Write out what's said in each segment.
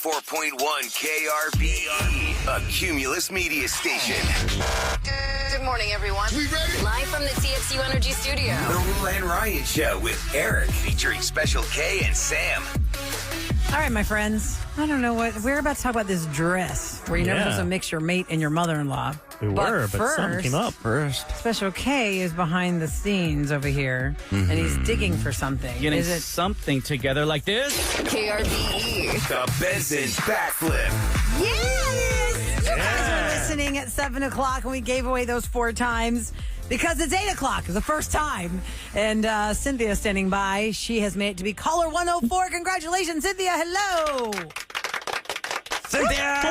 104.1 KRBE, a Cumulus media station. Good morning, everyone. We ready? Live from the TXU Energy Studio. The Roula and Ryan Show with Eric, featuring Special K and Sam. All right, my friends. I don't know what. We're about to talk about this dress where you're never supposed to mix your mate and your mother-in-law. We were, but first, something came up first. Special K is behind the scenes over here, and he's digging for something. Getting Is it something together like this? KRBE. The Benson Backflip. Yes! You guys are listening at 7 o'clock, and we gave away those 4 times because it's 8 o'clock. It's the first time. And Cynthia standing by. She has made it to be caller 104. Congratulations, Cynthia. Hello. Cynthia!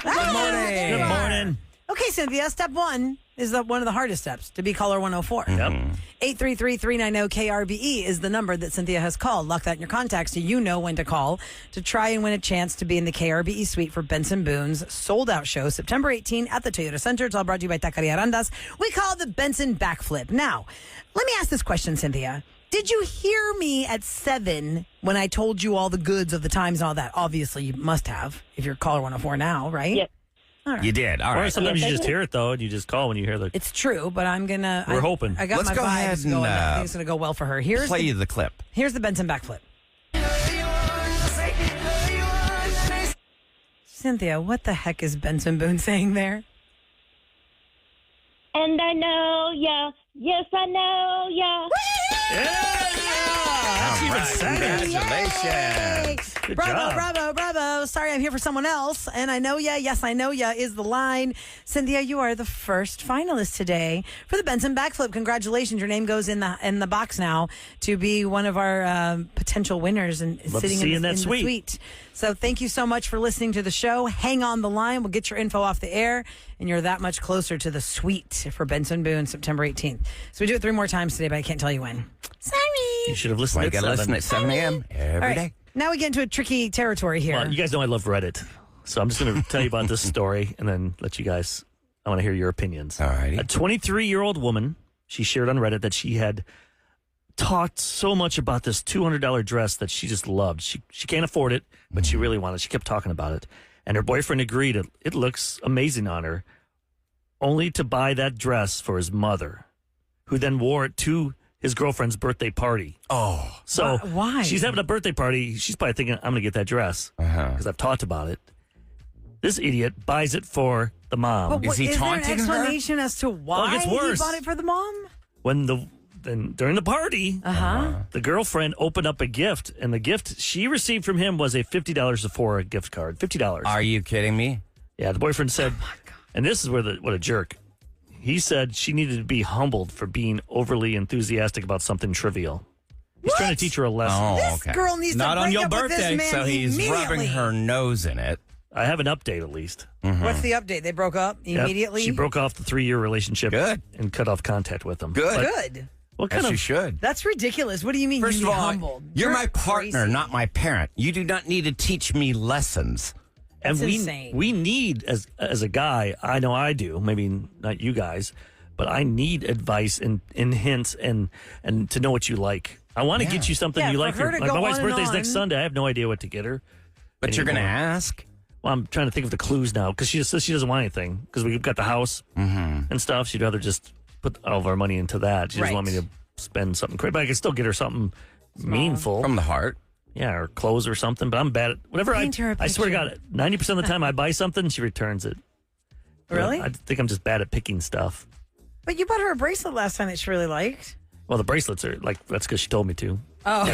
Hello. Good morning. Good morning. Okay, Cynthia, step 1 is one of the hardest steps, to be caller 104. Yep. 833-390-KRBE is the number that Cynthia has called. Lock that in your contacts so you know when to call to try and win a chance to be in the KRBE suite for Benson Boone's sold-out show September 18 at the Toyota Center. It's all brought to you by Taqueria Arandas. We call it the Benson Backflip. Now, let me ask this question, Cynthia. Did you hear me at 7 when I told you all the goods of the times and all that? Obviously, you must have if you're caller 104 now, right? Yes. All right. You did. All right. Or sometimes you just hear it, though, and you just call when you hear the... It's true, but I'm going to... We're hoping. I got Let's my go vibes ahead and, going. I think it's going to go well for her. Play the clip. Here's the Benson Backflip. Cynthia, what the heck is Benson Boone saying there? And I know ya. Yes, I know ya. That's even second. Congratulations. Good Bravo, job. bravo, bravo. Sorry, I'm here for someone else. And I know ya. Yes, I know ya is the line. Cynthia, you are the first finalist today for the Benson Backflip. Congratulations. Your name goes in the box now to be one of our potential winners and Love to sitting see you in in the that suite. suite. So thank you so much for listening to the show. Hang on the line. We'll get your info off the air, and you're that much closer to the suite for Benson Boone September 18th. So we do it 3 more times today, but I can't tell you when. Sorry. You should have listened Well, you at got to 7. listen at 7 a.m. every All right. day. Now we get into a tricky territory here. Well, you guys know I love Reddit, so I'm just going to tell you about this story and then let you guys... I want to hear your opinions. All righty. A 23-year-old woman, she shared on Reddit that she had talked so much about this $200 dress that she just loved. She can't afford it, but she really wanted it. She kept talking about it. And her boyfriend agreed it looks amazing on her, only to buy that dress for his mother, who then wore it to his girlfriend's birthday party. Oh. So Why? she's having a birthday party. She's probably thinking, I'm going to get that dress because I've talked about it. This idiot buys it for the mom. But Is he is there an taunting her? explanation as to why it gets he worse. bought it for the mom? Then during the party, the girlfriend opened up a gift, and the gift she received from him was a $50 Sephora gift card. $50. Are you kidding me? Yeah, the boyfriend said, and this is where what a jerk. He said she needed to be humbled for being overly enthusiastic about something trivial. He's trying to teach her a lesson. Oh, This okay. girl needs Not to on break your up with birthday. this man So he's immediately. rubbing her nose in it. I have an update at least. What's the update? They broke up Yep. immediately? She broke off the 3-year relationship Good. and cut off contact with him. Good. Good. What As kind you of should. That's ridiculous. What do you mean First you of need all, humbled? you're my partner, crazy. not my parent. You do not need to teach me lessons. And That's we insane. we need as a guy, I know I do, maybe not you guys, but I need advice and hints and to know what you like. I want to get you something Yeah, you for like. her to Like go my wife's on and birthday's on. next Sunday. I have no idea what to get her. But you're going to anymore. ask? Well, I'm trying to think of the clues now because she just says she doesn't want anything because we've got the house and stuff. She'd rather just put all of our money into that. She doesn't want me to spend something crazy, but I can still get her something meaningful. From the heart. Yeah, or clothes or something. But I'm bad at whatever. Paint her a I swear to picture. God, 90% of the time I buy something, she returns it. Really? I think I'm just bad at picking stuff. But you bought her a bracelet last time that she really liked. Well, the bracelets are like that's because she told me to. Oh. You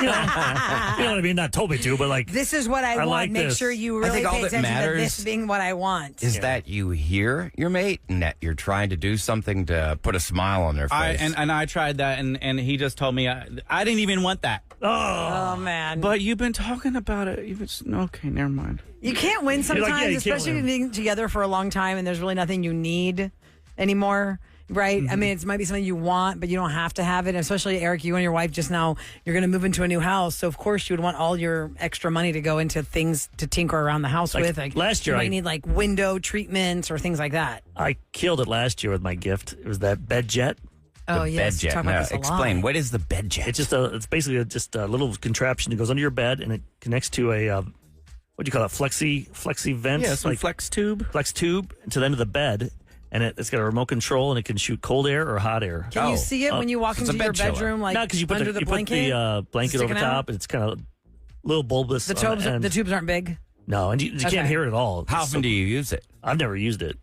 know what I mean? Not told me to, but like This is what I want. like Make this. sure you I really think all pay that attention to matters this being what I want. Is that you hear your mate and that you're trying to do something to put a smile on their face. And I tried that, and he just told me I didn't even want that. Oh, man. But you've been talking about it. Okay, never mind. You can't win You're like, sometimes, yeah, you can't especially win. being together for a long time and there's really nothing you need anymore. Right? I mean, it might be something you want, but you don't have to have it. Especially, Eric, you and your wife just now, you're going to move into a new house. So, of course, you would want all your extra money to go into things to tinker around the house Like with. last year, you might I- need like window treatments or things like that. I killed it last year with my gift. It was that bed jet. Oh, The yes. bed you jet. talk about Now, this a lot. explain. What is the bed jet? It's basically just a little contraption that goes under your bed and it connects to a what do you call it? Flexi vents? Yeah, some flex tube. Flex tube to the end of the bed. And it's got a remote control, and it can shoot cold air or hot air. Can you see it when you walk so it's into a your bed chiller. bedroom, like No, because you put under the blanket? blanket over sticking top, out? and it's kind of a little bulbous. The on tubes, end. the tubes aren't big. No, and you Okay. can't hear it at all. How often do you use it? I've never used it.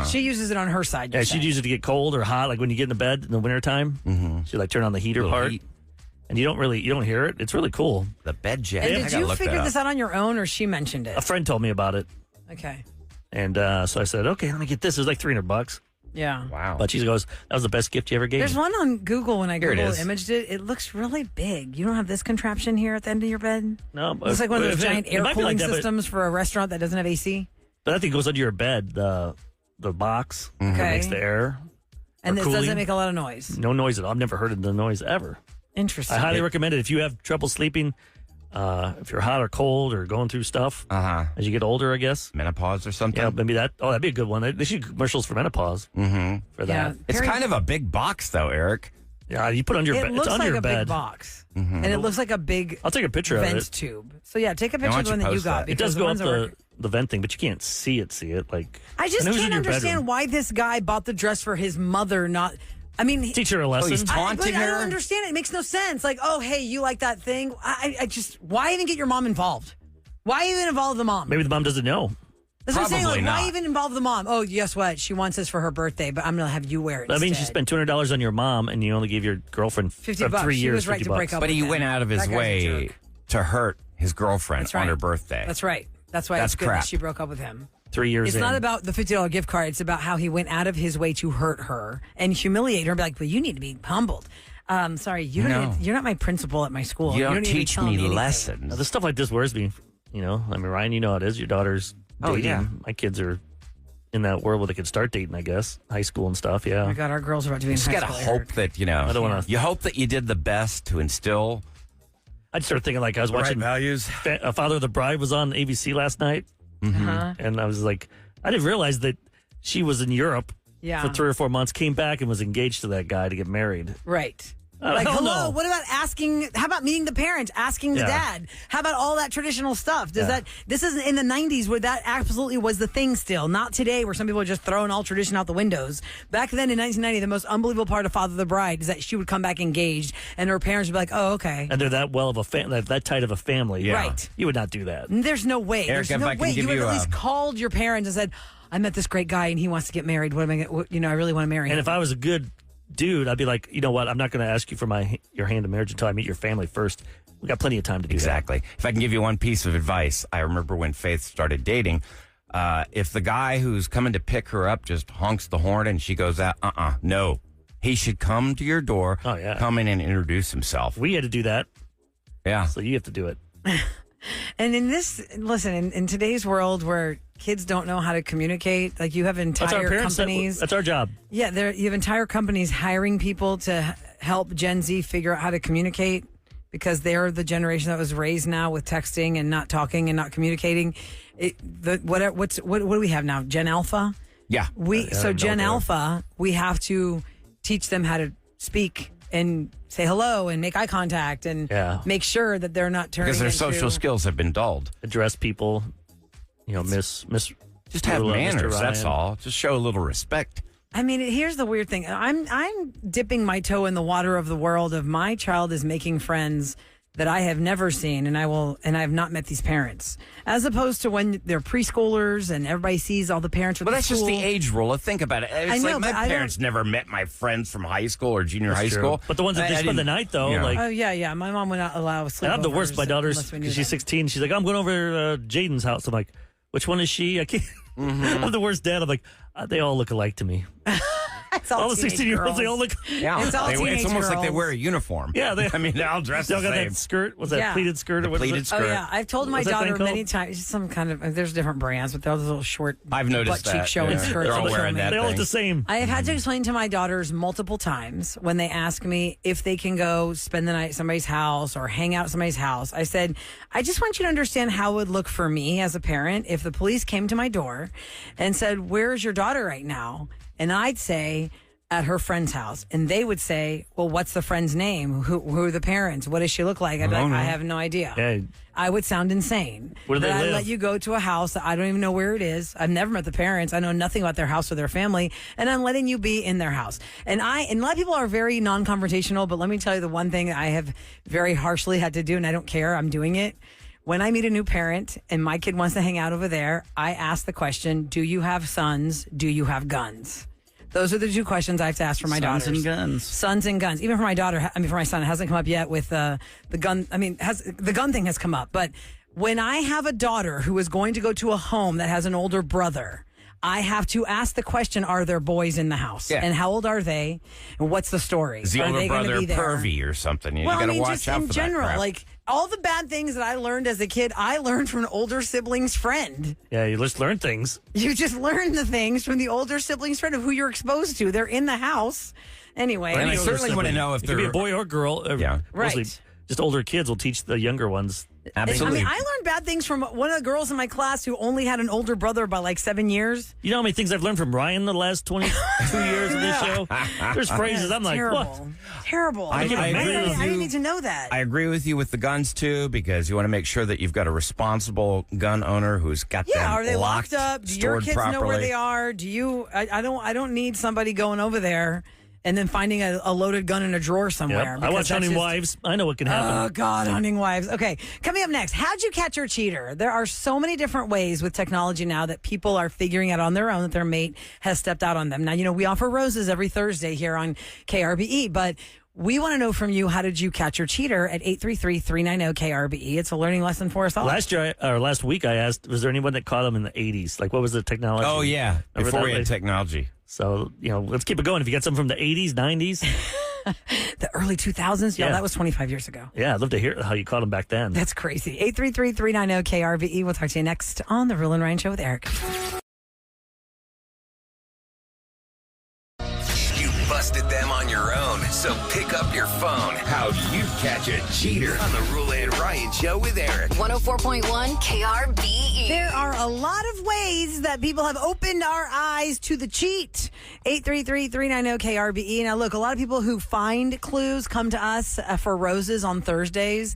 She uses it on her side. Yeah, you she'd say. use it to get cold or hot, like when you get into bed in the wintertime. Mm-hmm. She'd like turn on the heater Little part, heat. and you don't hear it. It's really cool. The bed jet. And I did gotta you look figure that this out on your own, or she mentioned it? A friend told me about it, Okay. and so I said, okay, let me get this. It was like $300. Yeah. Wow. But she goes, that was the best gift you ever gave There's me. one on Google when I Here it Google is. imaged it. It looks really big. You don't have this contraption here at the end of your bed? No, It looks like one of those giant it air might be cooling like that, systems for a restaurant that doesn't have AC. But I think it goes under your bed, the box that Okay. makes the air. And or this cooling. doesn't make a lot of noise. No noise at all. I've never heard of the noise ever. Interesting. I highly recommend it if you have trouble sleeping, if you're hot or cold or going through stuff as you get older, I guess. Menopause or something? Yeah, maybe that. Oh, that'd be a good one. They should do commercials for menopause for Yeah. that. It's Very- kind of a big box, though, Eric. Yeah, you put it under your It bed. It's looks under like your a bed. big box. And it looks like a big I'll take a picture of vent it. tube. So yeah, take a picture why of the don't one you that you post got. that? It does because go up ones that were- the vent thing, but you can't see it. Like I just and who's in can't your understand bedroom? why this guy bought the dress for his mother, not. I mean, Teach her a lesson. he's taught- but Taunting I her? don't understand it. It makes no sense. Like, oh, hey, you like that thing? I just, why even get your mom involved? Why even involve the mom? Maybe the mom doesn't know. That's what I'm saying. Probably Like, why not. even involve the mom? Oh, guess what? She wants this for her birthday, but I'm gonna have you wear it. That means you instead. spent $200 on your mom, and you only gave your girlfriend $50. 3 She years. was right to $50. break up. But he with went him. out of his That guy's a way jerk. to hurt his girlfriend That's right. on her birthday. That's right. That's why That's it's good crap. that she broke up with him. 3 years It's in. not about the $50 gift card. It's about how he went out of his way to hurt her and humiliate her and be like, well, you need to be humbled. Sorry, you're not my principal at my school. You don't need to be teach telling me anything. lessons. Now, the stuff like this worries me. I mean, Ryan, you know how it is. Your daughter's Oh, dating. yeah. My kids are in that world where they could start dating, I guess. High school and stuff, yeah. Oh my God, our girls are about to be in Just high gotta school. hope Eric. that, I don't wanna- you hope that you did the best to instill I just started thinking, like, I was watching values. Father of the Bride was on ABC last night, and I was like, I didn't realize that she was in Europe Yeah. for 3 or 4 months, came back and was engaged to that guy to get married. Right. I Like, don't hello, know. what about asking, how about meeting the parents, asking the Yeah. dad? How about all that traditional stuff? Yeah. This is in the 90s where that absolutely was the thing still. Not today where some people are just throwing all tradition out the windows. Back then in 1990, the most unbelievable part of Father of the Bride is that she would come back engaged and her parents would be like, oh, okay. And they're that well of a that tight of a family. Yeah. Right. You would not do that. There's no way. Eric, There's if no I can way. give You would you have at a- least called your parents and said, I met this great guy and he wants to get married. What am I going to, I really want to marry him. And if I was a good dude, I'd be like, you know what? I'm not going to ask you for your hand in marriage until I meet your family first. We got plenty of time to do Exactly. If I can give you one piece of advice, I remember when Faith started dating, if the guy who's coming to pick her up just honks the horn and she goes out, no. He should come to your door, Oh, yeah. come in and introduce himself. that. We had to do that, Yeah. so you have to do it. And in today's world where kids don't know how to communicate, like you have That's our entire parents. companies. That's our job. Yeah, you have entire companies hiring people to help Gen Z figure out how to communicate because they're the generation that was raised now with texting and not talking and not communicating. What do we have now? Gen Alpha? Yeah. So don't Gen know. Alpha, we have to teach them how to speak and say hello and make eye contact and Yeah. make sure that they're not turning Because their into- social skills have been dulled. Address people. Miss. Just have Roula, Mr. manners, that's Ryan. all. Just show a little respect. I mean, here's the weird thing. I'm dipping my toe in the water of the world of my child is making friends that I have never seen, and I have not met these parents, as opposed to when they're preschoolers and everybody sees all the parents. With Well, the that's just school. the age rule. Think about it. It's I know, like my but I don't- parents never met my friends from high school or junior That's high true. school. But the ones that they I spend the didn't- night, though, you know. like. Oh yeah. My mom would not allow sleepovers. And I'm the worst. My daughter's, unless we knew because she's them. 16, she's like, I'm going over to Jaden's house. I'm like, which one is she? I can't. I'm the worst dad. I'm like, they all look alike to me. It's All the teenage 16-year-olds, they all girls. look. Yeah, It's all teenage it's almost like they girls. wear a uniform. Yeah, I mean, they're all dressed They all the got same. that skirt. Was that Yeah. pleated skirt or The what is pleated it? skirt. Oh yeah, I've told my What's that thing daughter many called? times. It's some kind of there's different brands, but they're those little short. I've noticed butt cheek that. showing Yeah. skirts. They're all that show wearing me. that They all look thing. the same. I have had to explain to my daughters multiple times when they ask me if they can go spend the night at somebody's house or hang out at somebody's house. I said, I just want you to understand how it would look for me as a parent if the police came to my door and said, where's your daughter right now? And I'd say, at her friend's house, and they would say, well, what's the friend's name? Who are the parents? What does she look like? I'd be like, I have no idea. Yeah. I would sound insane. Where do they I'd live? let you go to a house that I don't even know where it is. I've never met the parents. I know nothing about their house or their family, and I'm letting you be in their house. And a lot of people are very non-confrontational, but let me tell you the one thing I have very harshly had to do, and I don't care. I'm doing it. When I meet a new parent and my kid wants to hang out over there, I ask the question, do you have sons? Do you have guns? Those are the two questions I have to ask for my daughters. Sons and guns. Sons and guns. Even for my daughter, for my son, it hasn't come up yet with the gun. The gun thing has come up. But when I have a daughter who is going to go to a home that has an older brother, I have to ask the question, are there boys in the house? Yeah. And how old are they? And what's the story? Is the Are older they gonna brother be there? pervy or something? You Well, got to watch just out in for general, that crap. like all the bad things that I learned as a kid, I learned from an older sibling's friend. Yeah, you just learn things. You just learn the things from the older sibling's friend of who you're exposed to. They're in the house. Anyway. And I Any older certainly want to sibling. know if It could be they're- a boy or girl. Yeah. Mostly Right. just older kids will teach the younger ones. Absolutely. I learned bad things from one of the girls in my class who only had an older brother by like 7 years. You know how many things I've learned from Ryan the last 22 years of this show? There's phrases I'm like, Terrible. what? Terrible. I agree with I you. didn't need to know that. I agree with you with the guns too, because you want to make sure that you've got a responsible gun owner who's got them are they locked up? Do your stored kids properly. know where they are? Do you? I don't need somebody going over there and then finding a loaded gun in a drawer somewhere. Yep. I because watch that's Hunting just- Wives. I know what can happen. Oh, God, hunting wives. Okay, coming up next, how'd you catch your cheater? There are so many different ways with technology now that people are figuring out on their own that their mate has stepped out on them. Now, we offer roses every Thursday here on KRBE, but we want to know from you, how did you catch your cheater at 833-390-KRBE? It's a learning lesson for us all. Last week I asked, was there anyone that caught him in the 80s? Like, what was the technology? Oh yeah, Remember before that we had way? technology. So, let's keep it going. If you got something from the 80s, 90s, The early 2000s? Yeah, Yeah. that was 25 years ago. yeah, I'd love to hear how you caught him back then. That's crazy. 833-390-KRBE. We'll talk to you next on The Roula and Ryan Show with Eric. You busted them on your own, so pick up your phone. How'd you catch a cheater on the Roula and Ryan Show with Eric? 104.1 KRBE. There are a lot of ways that people have opened our eyes to the cheat. 833-390-KRBE. Now, look, a lot of people who find clues come to us for roses on Thursdays.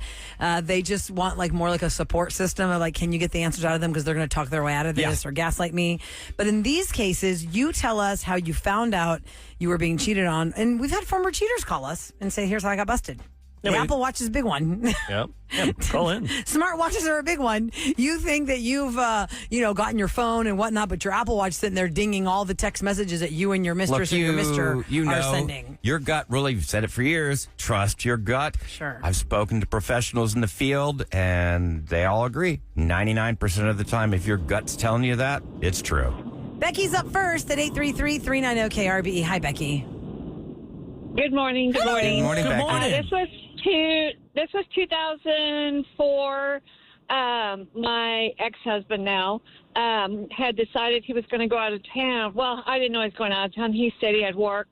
They just want more like a support system of can you get the answers out of them because they're going to talk their way out of this or gaslight me. But in these cases, you tell us how you found out you were being cheated on. And we've had former cheaters call us and say, here's how I got busted. The Apple Watch is a big one. Yep. Yeah, call in. Smartwatches are a big one. You think that you've, gotten your phone and whatnot, but your Apple Watch sitting there dinging all the text messages that you and your mistress or your mister are sending. Your gut, really, you've said it for years. Trust your gut. Sure. I've spoken to professionals in the field, and they all agree. 99% of the time, if your gut's telling you that, it's true. Becky's up first at 833-390-KRBE. Hi, Becky. Good morning. Good morning. Good morning, Good Becky. morning. This was 2004. My ex-husband now had decided he was going to go out of town. Well, I didn't know he was going out of town. He said he had work,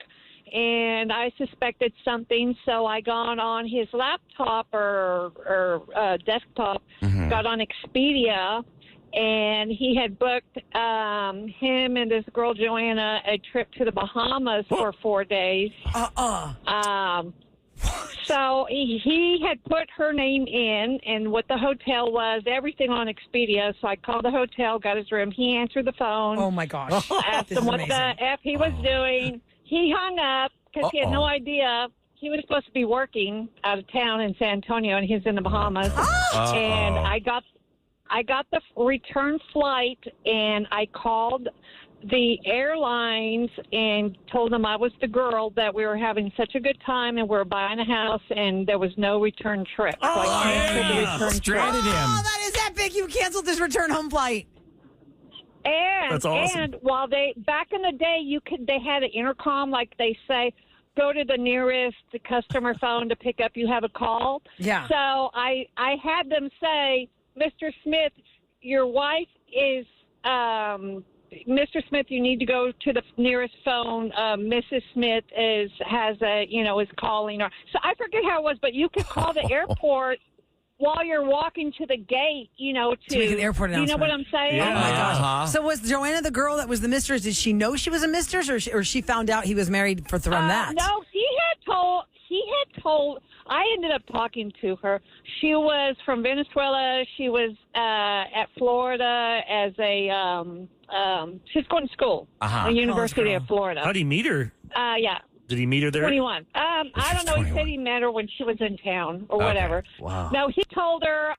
and I suspected something. So I got on his laptop or desktop, got on Expedia, and he had booked him and this girl Joanna a trip to the Bahamas for 4 days. So he had put her name in and what the hotel was, everything on Expedia. So I called the hotel, got his room. He answered the phone. Oh, my gosh. Asked This him is what amazing. the F he was doing. He hung up because he had no idea. He was supposed to be working out of town in San Antonio, and he was in the Bahamas. And I got the return flight, and I called the airlines and told them I was the girl, that we were having such a good time and we were buying a house, and there was no return trip. So I canceled the return trip. Stranded him. Oh, that is epic. You canceled this return home flight. And That's awesome. And while back in the day, they had an intercom, like they say, go to the nearest customer phone to pick up. You have a call. Yeah. So I had them say, Mr. Smith, your wife is. Mr. Smith, you need to go to the nearest phone. Mrs. Smith is calling. Or so I forget how it was, but you could call the airport while you're walking to the gate, To make an airport you know announcement. what I'm saying? Oh my gosh! Uh-huh. So was Joanna the girl that was the mistress? Did she know she was a mistress, or she found out he was married from that? No, he had told. I ended up talking to her. She was from Venezuela. She was at Florida as she's going to school, Uh-huh. the University College of girl. Florida. How did he meet her? Yeah. Did he meet her there? 21. I don't know. He 21. said he met her when she was in town or Okay. whatever. Wow. No, he told her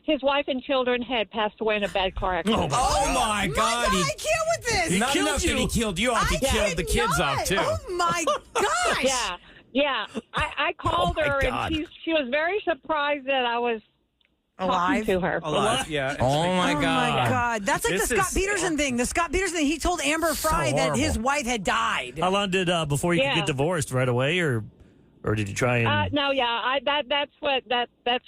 his wife and children had passed away in a bad car accident. Oh, my My God. God, I can't with this. Not killed enough that you. he killed you off. He killed the kids cannot. off, too. Oh my gosh! Yeah. I called Oh, my her God. and she was very surprised that I was Alive? talking to her. Alive, yeah. Oh, my Oh God. my God! That's like This the Scott is- Peterson thing. The Scott Peterson thing. He told Amber Fry that horrible. his wife had died. How long did before you could Yeah. get divorced right away, or did you try and? No, yeah, that's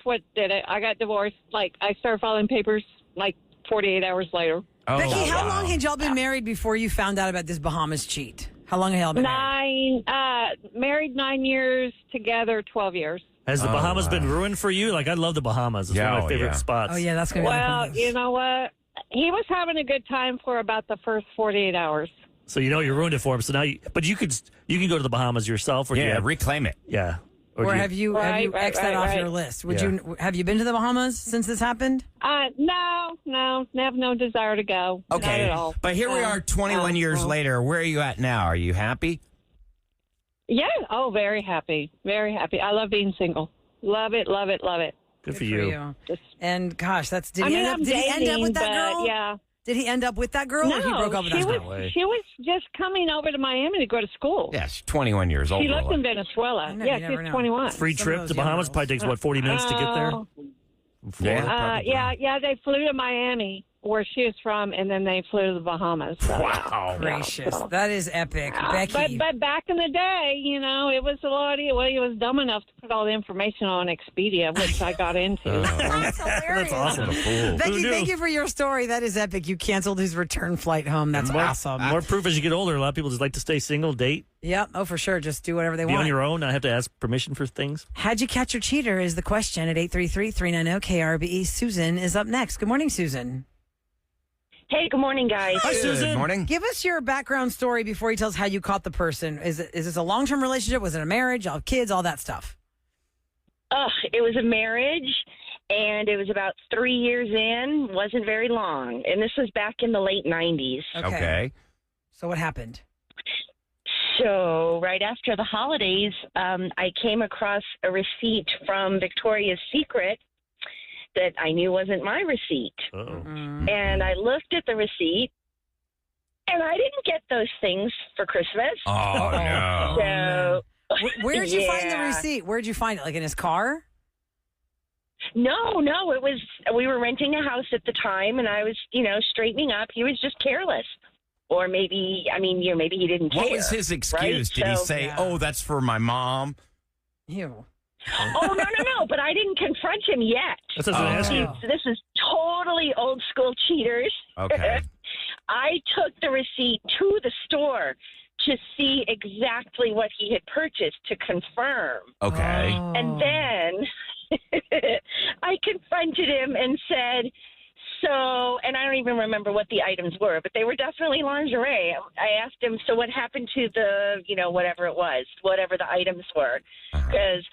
what did it. I got divorced. Like I started filing papers like 48 hours later. Oh, Becky, how wow. long had y'all been married before you found out about this Bahamas cheat? How long had y'all been married? Married 9 years, together 12 years. Has the Oh, Bahamas been wow. ruined for you? Like I love the Bahamas. It's Yeah, one of oh, my favorite yeah. spots. Oh yeah, that's gonna be Well, you know what? He was having a good time for about the first 48 hours. So you ruined it for him. So now, but you can go to the Bahamas yourself, or do you Yeah, have, reclaim it. yeah, Or do have you Right, X'd that off right. your list? Would Yeah. you have you been to the Bahamas since this happened? No, have no desire to go. Okay. Not at all. But here we are 21 years later. Where are you at now? Are you happy? Yeah. Oh, very happy. Very happy. I love being single. Love it, love it, love it. Good for you. Just, And gosh, that's did I he mean, end up? I'm Did he end up dating, with that but girl? yeah. Did he end up with that girl, or he broke up with she that was, girl? way. she was just coming over to Miami to go to school. Yes, 21 years old. She lived Rolla. in Venezuela. I know, Yeah, you never she's know. 21. Free Some of trip those to young Bahamas girls. probably takes what 40 minutes to get there. Oh, From Florida? yeah. They flew to Miami, where she is from, and then they flew to the Bahamas. So, Wow. Gracious, that is epic, Becky. But back in the day, it was a lot. Well, he was dumb enough to put all the information on Expedia, which I got into. That's hilarious. That's awesome. Fool. Becky, Who knew? thank you for your story. That is epic. You canceled his return flight home. That's awesome. More proof as you get older. A lot of people just like to stay single, date, Yep. Oh, for sure. Just do whatever they be want. on your own, not have to ask permission for things. How'd you catch your cheater is the question at 833-390-KRBE. Susan is up next. Good morning, Susan. Hey, good morning, guys. Hi, Good Susan. morning. Give us your background story before you tell us how you caught the person. Is this a long-term relationship? Was it a marriage? All kids? All that stuff? It was a marriage, and it was about 3 years in. Wasn't very long, and this was back in the late 90s. Okay. So what happened? So right after the holidays, I came across a receipt from Victoria's Secret that I knew wasn't my receipt. Uh-oh. And I looked at the receipt, and I didn't get those things for Christmas. Oh, no. So Where'd you find the Yeah. receipt? Where'd you find it? Like in his car? No, it was, we were renting a house at the time, and I was, straightening up. He was just careless. Or maybe, maybe he didn't care. What was his excuse? right? Did he So- say, Yeah. oh, that's for my mom? Ew. Oh, no, but I didn't confront him yet. That's what I was going to ask you. Oh. So this is totally old school cheaters. Okay. I took the receipt to the store to see exactly what he had purchased to confirm. Okay. Oh. And then I confronted him and said, and I don't even remember what the items were, but they were definitely lingerie. I asked him, so what happened to the, whatever it was, whatever the items were, because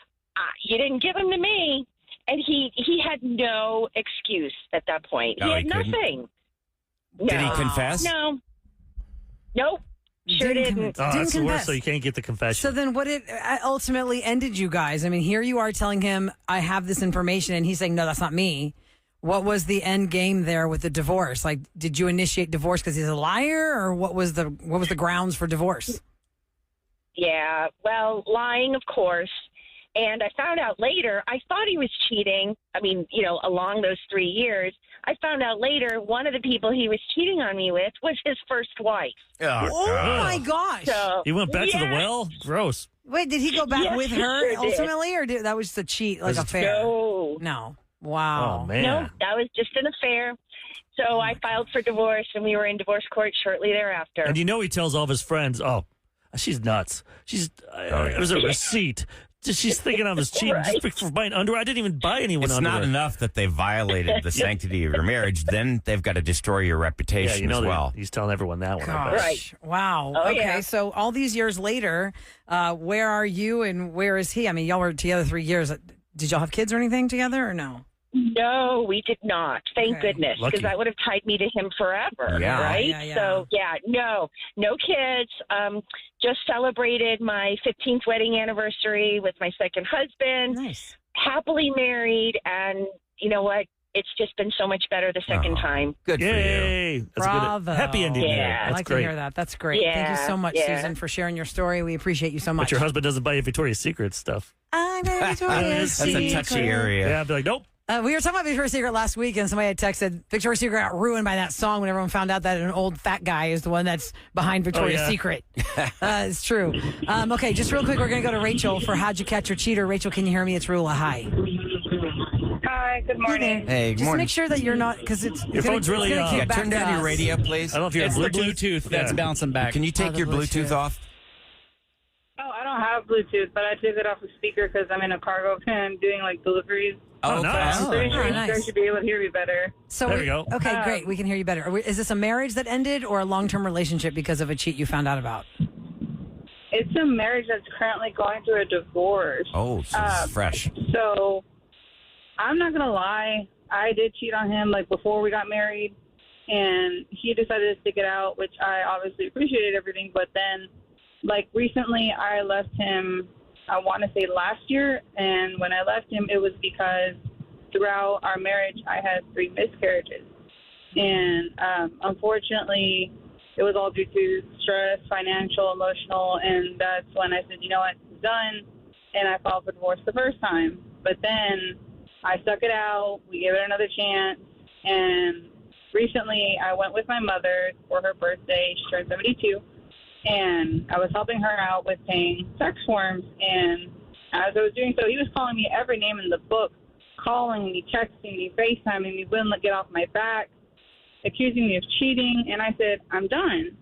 you didn't give them to me. And he had no excuse at that point. No, he he had couldn't? nothing. Did he No. confess? No. Nope. Sure Didn't didn't. Oh, Didn't that's the worst. confess. So you can't get the confession. So then what it ultimately ended you guys? I mean, here you are telling him, I have this information, and he's saying, no, that's not me. What was the end game there with the divorce? Like, did you initiate divorce because he's a liar, or what was the grounds for divorce? Yeah, well, lying, of course. And I found out later, I thought he was cheating. Along those 3 years, I found out later one of the people he was cheating on me with was his first wife. Oh my gosh! So he went back to the yeah. well? Gross. Wait, did he go back Yes, with he her sure did. ultimately, or that was just a cheat, like Was it- affair? No, No. Wow. Oh, man. no, that was just an affair. So I filed for divorce, and we were in divorce court shortly thereafter. And he tells all of his friends, oh, she's nuts. It was a receipt. She's thinking I was cheating just for buying underwear. I didn't even buy anyone It's underwear. not enough that they violated the sanctity of your marriage. Then they've got to destroy your Yeah, reputation you know as well. he's telling everyone that one. I bet. Gosh. Wow. Oh, okay. yeah. So all these years later, where are you and where is he? I mean, y'all were together 3 years. Did y'all have kids or anything together or no? No, we did not. Thank Okay. goodness, Lucky. because that would have tied me to him forever. Yeah. Right. Yeah. So no kids. Just celebrated my 15th wedding anniversary with my second husband. Nice. Happily married, and you know what? It's just been so much better the second time. Good for you. Yay! That's Bravo. a good happy ending. Yeah. there. I That's like great. to hear that. That's great. Thank you Yeah, so much, yeah. Susan, for sharing your story. We appreciate you so much. But your husband doesn't buy you Victoria's Secret stuff. I'm a Victoria's That's a touchy Secret. area. Yeah, I'd be like, nope. We were talking about Victoria's Secret last week, and somebody had texted Victoria's Secret got ruined by that song when everyone found out that an old fat guy is the one that's behind Victoria's yeah. Secret. It's true. Okay, just real quick, we're going to go to Rachel for How'd You Catch Your Cheater. Rachel, can you hear me? It's Roula. Hi. Hi, good morning. Hey, good Just morning. make sure that you're not, because it's Your phone's really, Yeah, turn down your radio, please. I don't know if you're It's on the Bluetooth. Bluetooth that's Yeah. bouncing back. Can you take the your Bluetooth Bluetooth. off? Oh, I don't have Bluetooth, but I took it off the speaker because I'm in a cargo van doing like deliveries. Oh, nice. I'm pretty sure Oh, you nice. guys should be able to hear me better. So There we go. Okay, great. We can hear you better. Is this a marriage that ended or a long-term relationship because of a cheat you found out about? It's a marriage that's currently going through a divorce. Oh, so this is fresh. So I'm not gonna lie, I did cheat on him like before we got married, and he decided to stick it out, which I obviously appreciated everything. But then, like recently, I left him. I want to say last year, and when I left him, it was because throughout our marriage, I had 3 miscarriages, and unfortunately, it was all due to stress, financial, emotional, and that's when I said, you know what, it's done, and I filed for divorce the first time. But then I stuck it out. We gave it another chance, and recently I went with my mother for her birthday. She turned 72, and I was helping her out with paying sex forms, and as I was doing so, he was calling me every name in the book, calling me, texting me, FaceTiming me, wouldn't get off my back, accusing me of cheating, and I said, I'm done.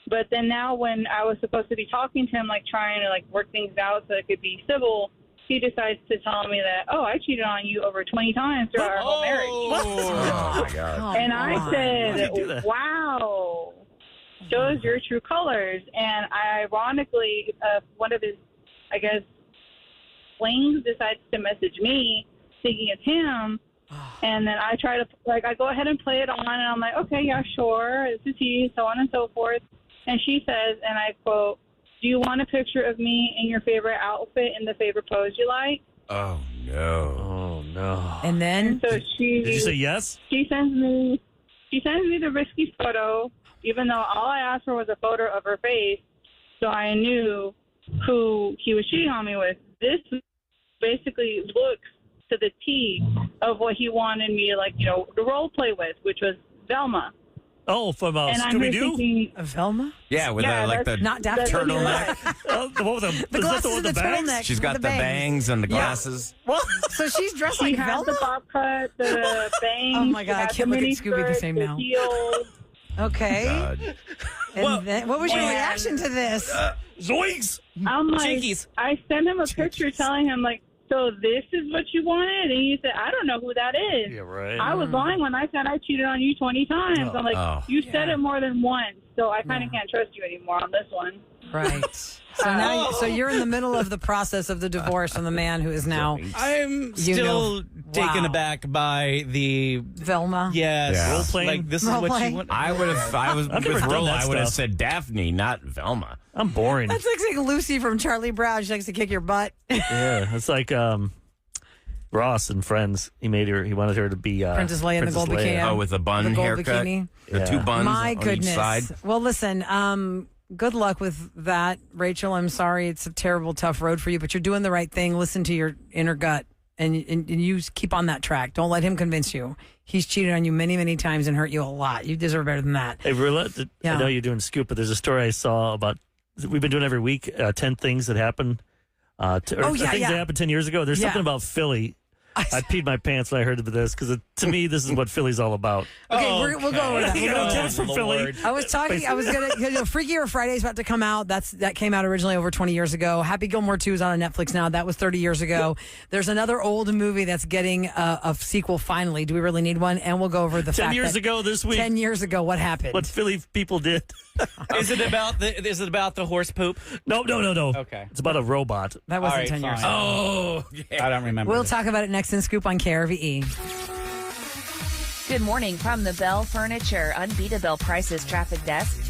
But then now when I was supposed to be talking to him, like trying to like work things out so it could be civil, he decides to tell me that, oh, I cheated on you over 20 times throughout our whole marriage. Oh, my God. And I Why'd you do said, that? wow, shows your true colors. And ironically, one of his, I guess, flings decides to message me thinking it's him. And then I try to, like, I go ahead and play it on, and I'm like, okay, yeah, sure, this is he, so on and so forth. And she says, and I quote, do you want a picture of me in your favorite outfit in the favorite pose you like? Oh, no. Oh, no. And then? So she Did you say yes? She sends me the risky photo, even though all I asked for was a photo of her face, so I knew who he was cheating on me with. This basically looks to the T of what he wanted me to, like, you know, to role play with, which was Velma. Oh, from And I'm here Scooby-Doo? thinking, Velma? Yeah, with Yeah, like the that's- Not Daphne. turtleneck. The one with the, The is that glasses the one and with the the bags? turtleneck. She's got with the bangs and the glasses. Well, so she's dressed she like has Velma? the bob cut, the bangs. Oh, my God, she I has can't the look at mini Scooby the skirt, same the now. heels. Okay. God. And then, what was your And- reaction to this? Zoinks! I'm like, Jinkies. I sent him a picture telling him, like, so this is what you wanted? And he said, I don't know who that is. Yeah, right. I was lying when I said I cheated on you 20 times. I'm like, Oh. you said Yeah. it more than once, so I kind of can't trust you anymore on this one. Right. So now, so you're in the middle of the process of the divorce from the man who is now I'm You still know- taken wow. aback by the Velma. yes, Yeah. Role-playing? like this is Role what playing? you want. I would have, I was I've with never done Rolla, that I would have stuff. said Daphne, not Velma. I'm boring. That's like Lucy from Charlie Brown. She likes to kick your butt. Yeah, it's like Ross and Friends. He wanted her to be Princess Leia in the gold Leia. bikini. Oh, with the bun The gold haircut. bikini. The Yeah. 2 buns My on goodness. each side. Well, listen, good luck with that, Rachel. I'm sorry. It's a terrible, tough road for you, but you're doing the right thing. Listen to your inner gut and you keep on that track. Don't let him convince you. He's cheated on you many, many times and hurt you a lot. You deserve better than that. Hey, Roula, Yeah. I know you're doing Scoop, but there's a story I saw about, we've been doing every week, 10 things that happened. Oh, yeah, things yeah. that happened 10 years ago. There's Yeah. something about Philly I peed my pants when I heard of this because to me, this is what Philly's all about. Okay, we'll go over that. You know, kids from Philly. I was gonna. Freakier Friday's about to come out. That came out originally over 20 years ago. Happy Gilmore 2 is on Netflix now. That was 30 years ago. There's another old movie that's getting a sequel finally. Do we really need one? And we'll go over the 10 years ago this week. 10 years ago, what happened? What Philly people did. Is it about the horse poop? No. Okay. It's about a robot. That wasn't All right, 10 years fine. ago. Oh, I don't remember. We'll this. talk about it next in Scoop on KRVE. Good morning from the Bell Furniture Unbeatable Prices Traffic Desk.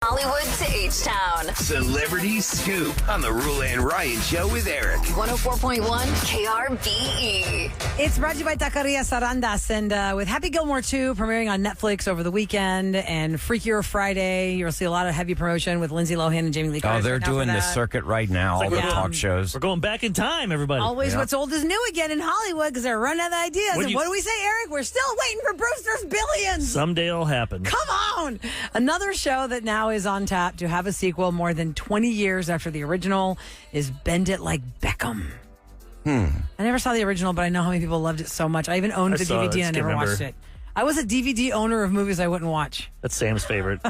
Hollywood to H-Town. Celebrity Scoop on the Roula and Ryan Show with Eric. 104.1 KRBE. It's brought to you by Taqueria Sarandas, and with Happy Gilmore 2 premiering on Netflix over the weekend, and Freakier Friday, you'll see a lot of heavy promotion with Lindsay Lohan and Jamie Lee Curtis. Oh, they're right now for doing the that. circuit right now, all the talk shows. We're going back in time, everybody. Always what's old is new again in Hollywood because they're running out of ideas. What And what do we say, Eric? We're still waiting for Brewster's Billions. Someday it'll happen. Come on. Another show that now is on tap to have a sequel more than 20 years after the original is Bend It Like Beckham. I never saw the original, but I know how many people loved it so much. I even owned the saw it. DVD and I I just never can't watched remember. it. I was a DVD owner of movies I wouldn't watch. That's Sam's favorite.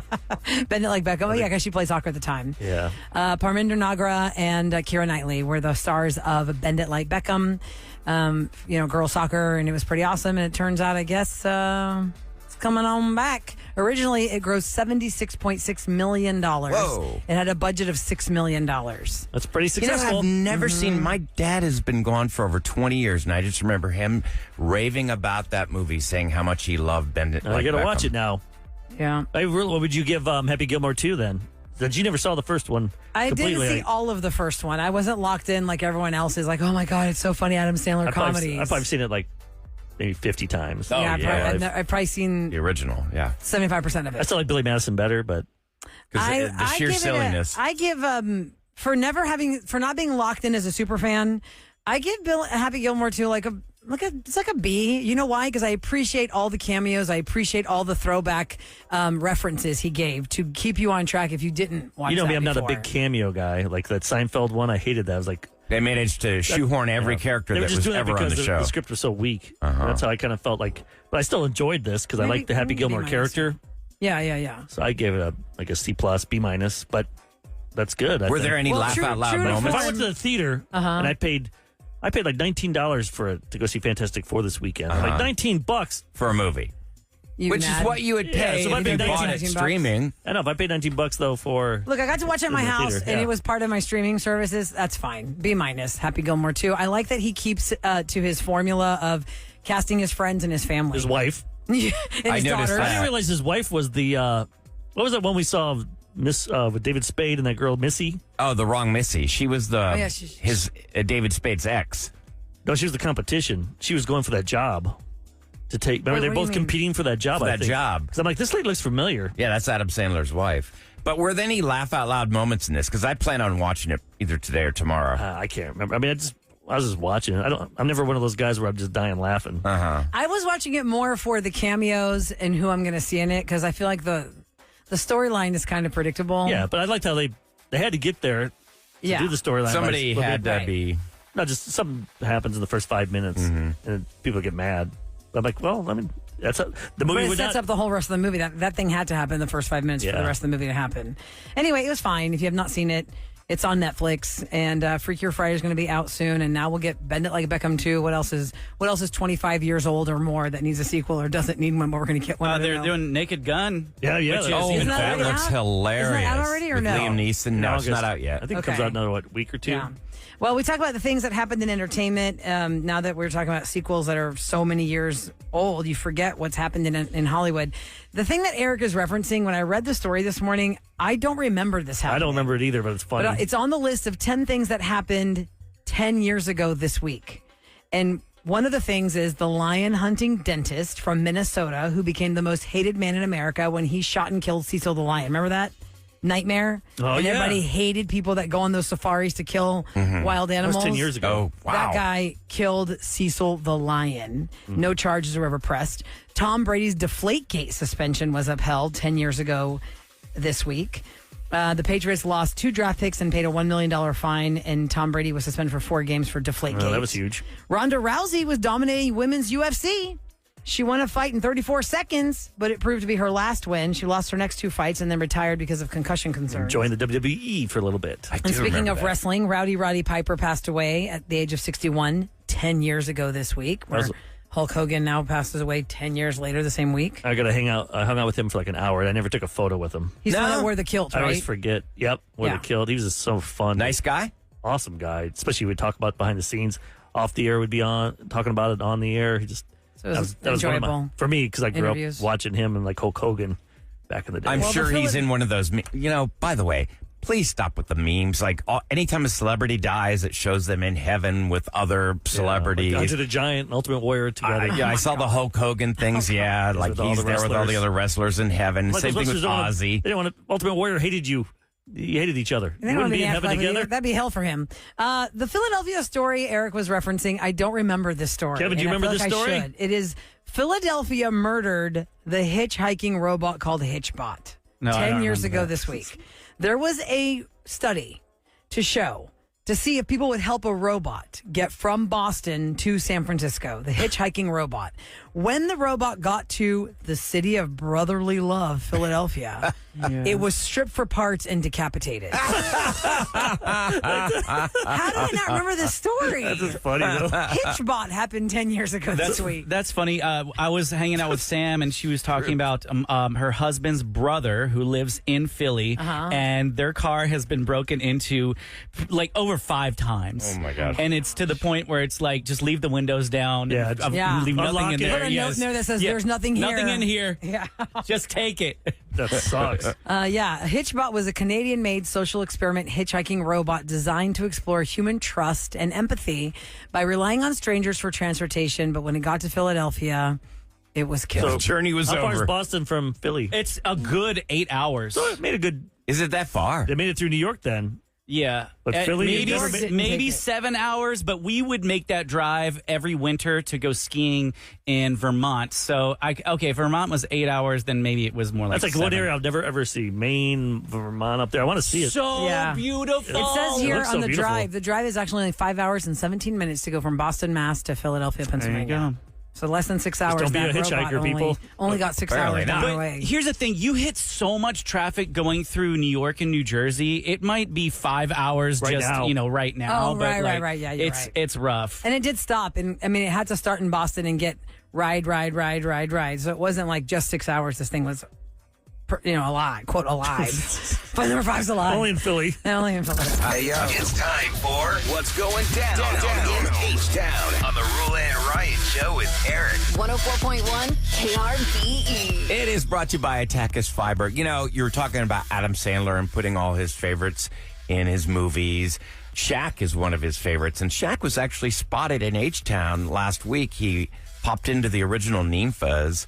Bend It Like Beckham. Oh, yeah, because she played soccer at the time. Yeah. Parminder Nagra and Keira Knightley were the stars of Bend It Like Beckham. Girls soccer, and it was pretty awesome. And it turns out, I guess, it's coming on back. Originally, it grossed $76.6 million. Whoa. It had a budget of $6 million. That's pretty You know, successful. I've never seen. My dad has been gone for over 20 years, and I just remember him raving about that movie, saying how much he loved Bend It I Like got to Beckham. watch it now. Yeah. What would you give Happy Gilmore 2 then? Since you never saw the first one. I completely. didn't see all of the first one. I wasn't locked in like everyone else is. Like, oh my God, it's so funny, Adam Sandler comedies. I've probably seen it like maybe 50 times. Oh, I've probably seen The original, yeah. 75% of I it. still like Billy Madison better, but Because the sheer silliness. I give for not being locked in as a super fan. I give Happy Gilmore 2 it's like a B. You know why? Because I appreciate all the cameos. I appreciate all the throwback references he gave to keep you on track if you didn't watch. you know that me, I'm not a before. big cameo guy. Like that Seinfeld one, I hated that. I was like, They managed to shoehorn every yeah. character They were that just was doing that ever on the because show. the script was so weak. That's how I kind of felt like. But I still enjoyed this because I Maybe- liked the Happy maybe Gilmore B-minus. character. Yeah. So I gave it a C plus, B minus. But that's good. I Were think. there any Well, laugh true- out loud true to If moments? I went to the theater and I paid like $19 for it to go see Fantastic Four this weekend. Like $19. For a movie. You Which is mad? what you would Yeah, pay so if I if you paid bought it 19 bucks. streaming. I know if I paid $19 though for Look, I got to watch it at my In the house, theater, and yeah. it was part of my streaming services. That's fine. B minus. Happy Gilmore 2. I like that he keeps to his formula of casting his friends and his family. his wife. and his I noticed daughters. I that. didn't realize his wife was the what was that one we saw of with David Spade and that girl Missy? Oh, the wrong Missy. She was the yeah, his David Spade's ex. No, she was the competition. She was going for that job to take. Remember, Wait, they're what do you both mean? competing for that job. For I that think. job. Because I'm like, this lady looks familiar. Yeah, that's Adam Sandler's wife. But were there any laugh out loud moments in this? Because I plan on watching it either today or tomorrow. I can't remember. I mean, I was just watching it. I'm never one of those guys where I'm just dying laughing. I was watching it more for the cameos and who I'm going to see in it because I feel like the storyline is kind of predictable. Yeah, but I liked how they had to get there to do the storyline. Somebody had to Right. be. No, just something happens in the first 5 minutes, and people get mad. I'm like, well, I mean, the But movie it would sets not. up the whole rest of the movie. That thing had to happen in the first 5 minutes for Yeah. the rest of the movie to happen. Anyway, it was fine. If you have not seen it, it's on Netflix, and Freakier Friday is going to be out soon. And now we'll get Bend It Like Beckham 2. What else is 25 years old or more that needs a sequel or doesn't need one? But we're going to get one. I don't They're know. doing Naked Gun. Yeah, Which is Oh, Isn't that that already looks out? hilarious. Isn't that out already or With no? Liam Neeson. No, it's August. not out yet. I think it comes Okay. out in another week or two. Yeah. Well, we talk about the things that happened in entertainment. Now that we're talking about sequels that are so many years old, you forget what's happened in Hollywood. The thing that Eric is referencing, when I read the story this morning, I don't remember this happening. I don't remember it either, but it's funny. But it's on the list of 10 things that happened 10 years ago this week. And one of the things is the lion hunting dentist from Minnesota who became the most hated man in America when he shot and killed Cecil the lion. Remember that? Nightmare? Oh, and yeah. everybody hated people that go on those safaris to kill wild that animals. was 10 years ago. Oh, wow. That guy killed Cecil the lion. No charges were ever pressed. Tom Brady's Deflategate suspension was upheld 10 years ago this week. The Patriots lost 2 draft picks and paid a $1 million fine, and Tom Brady was suspended for 4 games for Deflategate. Oh, that was huge. Ronda Rousey was dominating women's UFC. She won a fight in 34 seconds, but it proved to be her last win. She lost her next 2 fights and then retired because of concussion concerns. Joined the WWE for a little bit. And speaking of wrestling, Roddy Piper passed away at the age of 61 10 years ago this week, where Hulk Hogan now passes away 10 years later the same week. I hung out with him for like an hour, and I never took a photo with him. He's the one that wore the kilt, right? I always forget. Yep, wore the kilt. He was just so fun. Nice guy? Awesome guy. Especially we'd talk about behind the scenes. Off the air, we'd be talking about it on the air. He just... So that was enjoyable for me because I grew interviews. up watching him and like Hulk Hogan back in the day. I'm sure he's in one of those. By the way, please stop with the memes. Like anytime a celebrity dies, it shows them in heaven with other celebrities. Like Andre the Giant and Ultimate Warrior together. I saw the Hulk Hogan things. Yeah, like he's there with all the other wrestlers in heaven. Like Same thing with Ozzy. They didn't want Ultimate Warrior hated you. You hated each other. You wouldn't be in heaven together? That'd be hell for him. The Philadelphia story Eric was referencing, I don't remember this story. Kevin, do you remember this story? I should. It is Philadelphia murdered the hitchhiking robot called Hitchbot 10 years ago this week. There was a study to see if people would help a robot get from Boston to San Francisco, the hitchhiking robot. When the robot got to the city of brotherly love, Philadelphia, it was stripped for parts and decapitated. How do I not remember this story? That's just funny, though. Hitchbot happened 10 years ago this week. That's funny. I was hanging out with Sam, and she was talking about her husband's brother who lives in Philly, and their car has been broken into like over 5 times. Oh, my gosh. And it's to the point where it's like, just leave the windows down. Yeah, leave nothing in there. Put a note in there that says there's nothing here. Nothing in here. Yeah. Just take it. That sucks. Hitchbot was a Canadian-made social experiment hitchhiking robot designed to explore human trust and empathy by relying on strangers for transportation. But when it got to Philadelphia, it was killed. The journey was How far over. is Boston from Philly? It's a good 8 hours. So it made a good... Is it that far? They made it through New York then. Yeah. But Philly, maybe 7 hours, but we would make that drive every winter to go skiing in Vermont. So, Vermont was 8 hours, then maybe it was more like That's like 7. one area I'll never ever see. Maine, Vermont up there. I want to see it. So beautiful. It says here looks on so the beautiful. drive, the drive is actually only 5 hours and 17 minutes to go from Boston, Mass. to Philadelphia, Pennsylvania. There you go. So less than 6 hours. don't be that a hitchhiker, robot people. Only got 6 Apparently hours not. down the But way. here's the thing. You hit so much traffic going through New York and New Jersey. It might be 5 hours Right just, now. right now. Oh, but right. Yeah, you're right. It's rough. And it did stop. And I mean, it had to start in Boston and get ride. So it wasn't like just 6 hours. This thing was, alive, quote, alive. But number 5's alive. Only in Philly. Only in Philly. Hey, yo. It's time for What's Going Down in H-Town on the Roula and Ryan Show with Eric. 104.1 KRBE. It is brought to you by Attackis Fiber. You were talking about Adam Sandler and putting all his favorites in his movies. Shaq is one of his favorites, and Shaq was actually spotted in H-Town last week. He popped into the original Ninfa's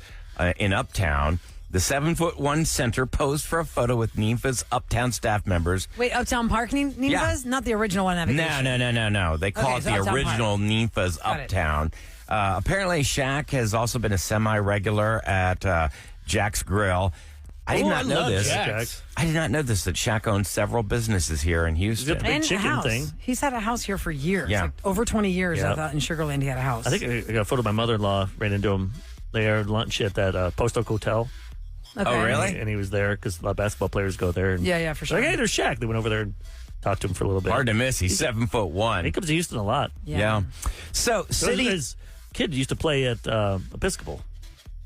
in Uptown. The 7'1" center posed for a photo with Ninfa's Uptown staff members. Wait, Uptown Park Ninfa's? Not the original one. No. They call it the Uptown original Ninfa's Uptown. Apparently, Shaq has also been a semi-regular at Jack's Grill. I did not know this. Jack's. I did not know this, that Shaq owns several businesses here in Houston. He's got the big And a chicken house. thing. He's had a house here for years. Yeah. Like over 20 years, Yeah. I thought in Sugar Land he had a house. I think I got a photo of my mother-in-law. Ran into him. They had lunch at that Post Oak Hotel. Okay. Oh, really? And he was there because a lot of basketball players go there. And Yeah, for sure. Like, hey, there's Shaq. They went over there and talked to him for a little bit. Hard to miss. He's 7'1". He comes to Houston a lot. Yeah. So, City. His kid used to play at Episcopal.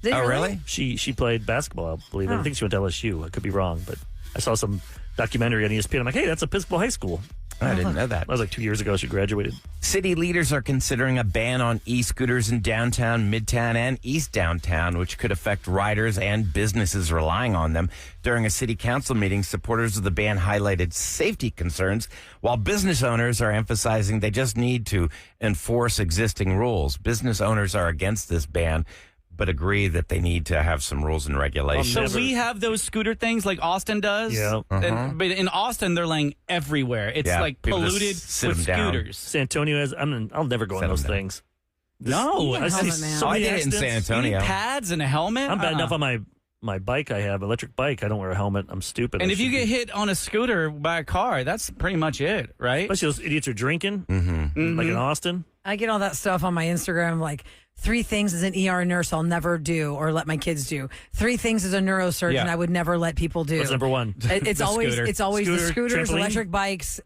Did he Oh, really? She played basketball, I believe. I think she went to LSU. I could be wrong, but I saw some documentary on ESPN. I'm like, hey, that's Episcopal High School. I didn't know that. That was like 2 years ago. She graduated. City leaders are considering a ban on e-scooters in downtown, midtown, and east downtown, which could affect riders and businesses relying on them. During a city council meeting, supporters of the ban highlighted safety concerns, while business owners are emphasizing they just need to enforce existing rules. Business owners are against this ban, but agree that they need to have some rules and regulations. So we have those scooter things like Austin does. Yeah. But in Austin, they're laying everywhere. It's like people just polluted sit with 'em down. scooters. San Antonio has. I'll never go on Set those them down. things. No, Yeah, I see helmet, man. so I many did it in accidents. San Antonio. pads and a helmet. I'm bad enough on my my bike I have, electric bike, I don't wear a helmet. I'm stupid. And I if you should get be. hit on a scooter by a car, that's pretty much it, right? Especially those idiots are drinking, like in Austin. I get all that stuff on my Instagram, like 3 things as an ER nurse I'll never do or let my kids do. 3 things as a neurosurgeon I would never let people do. What's number 1? It's always scooter. the Scooter, scooters, trampoline? electric bikes,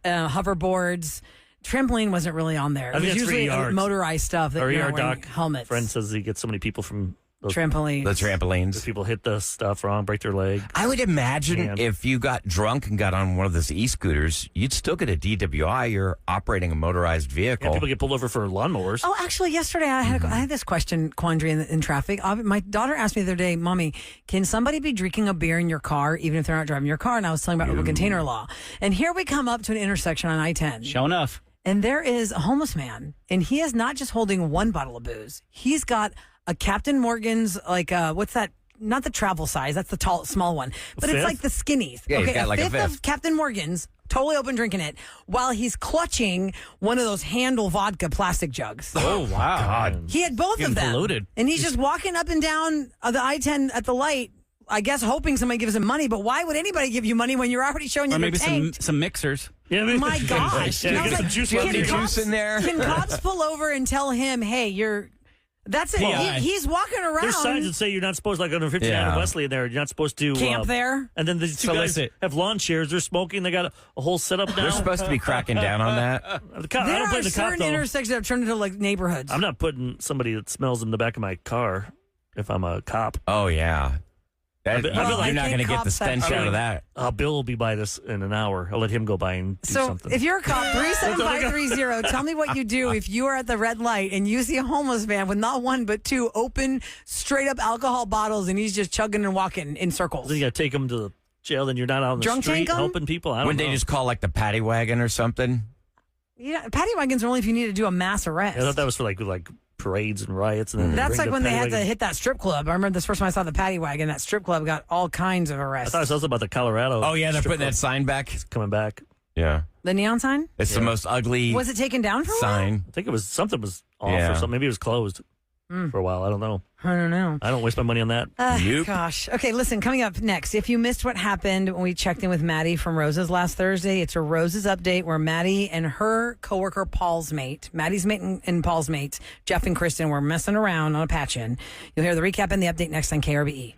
hoverboards. Trampoline wasn't really on there. I It think was that's for usually ERs. motorized stuff that Our you're ER not wearing doc helmets. friend says he gets so many people from those Trampolines. The trampolines. those people hit the stuff wrong, break their leg. I would imagine Man. if you got drunk and got on one of those e-scooters, you'd still get a DWI. You're operating a motorized vehicle. Yeah, people get pulled over for lawnmowers. Oh, actually, yesterday I had this quandary in traffic. My daughter asked me the other day, Mommy, can somebody be drinking a beer in your car even if they're not driving your car? And I was telling about open container law. And here we come up to an intersection on I-10. Show enough. And there is a homeless man, and he is not just holding one bottle of booze. He's got a Captain Morgan's, like, what's that? Not the travel size. That's the small one. But it's Fifth? like the skinnies. Yeah, he's got like a fifth fifth. of Captain Morgan's, totally open drinking it, while he's clutching one of those handle vodka plastic jugs. Oh, wow. God. He had both Getting of them. polluted. And he's just walking up and down the I-10 at the light, I guess hoping somebody gives him money. But why would anybody give you money when you're already showing you Or your maybe tanked? some mixers. Yeah, My gosh. Yeah, And I get was some like, juice can left in your cops- juice in there. Can cops pull over and tell him, hey, that's it. PI. He's walking around. There's signs that say you're not supposed, like on 59 Yeah. Wesley in there, you're not supposed to camp there. And then the 2 guys Solicit. have lawn chairs. They're smoking. They got a whole setup now. They're supposed to be cracking down on that. The cop, I There don't are blame the cop, certain though. intersections that have turned into like neighborhoods. I'm not putting somebody that smells in the back of my car if I'm a cop. Oh, yeah. I feel like- You're not I going to think get the cops have- stench out of that. Bill will be by this in an hour. I'll let him go by and do So something. if you're a cop, 37530, tell me what you do if you are at the red light and you see a homeless man with not one but 2 open, straight up alcohol bottles and he's just chugging and walking in circles. Then you got to take him to the jail. Then you're not out on the Drunk street tank 'em? helping people. I don't Wouldn't know. they just call like the paddy wagon or something? Paddy wagons are only if you need to do a mass arrest. I thought that was for like parades and riots. And then they That's bring like the when they paddy had to wagon. hit that strip club. I remember this first time I saw the paddy wagon. That strip club got all kinds of I arrests. thought it was also about the Colorado. Oh, yeah, they're strip putting that club sign back. coming back. Yeah. The neon sign? It's the most ugly Was it taken down for a while? sign. I think it was something was off Yeah. or something. Maybe it was closed for a while. I don't know. I don't know. I don't waste my money on that. Nope. Gosh. Okay, listen, coming up next, if you missed what happened when we checked in with Maddie from Rose's last Thursday, it's a Rose's update where Maddie and her coworker Paul's mate, Maddie's mate and Paul's mates, Jeff and Kristen, were messing around on a patch-in. You'll hear the recap and the update next on KRBE.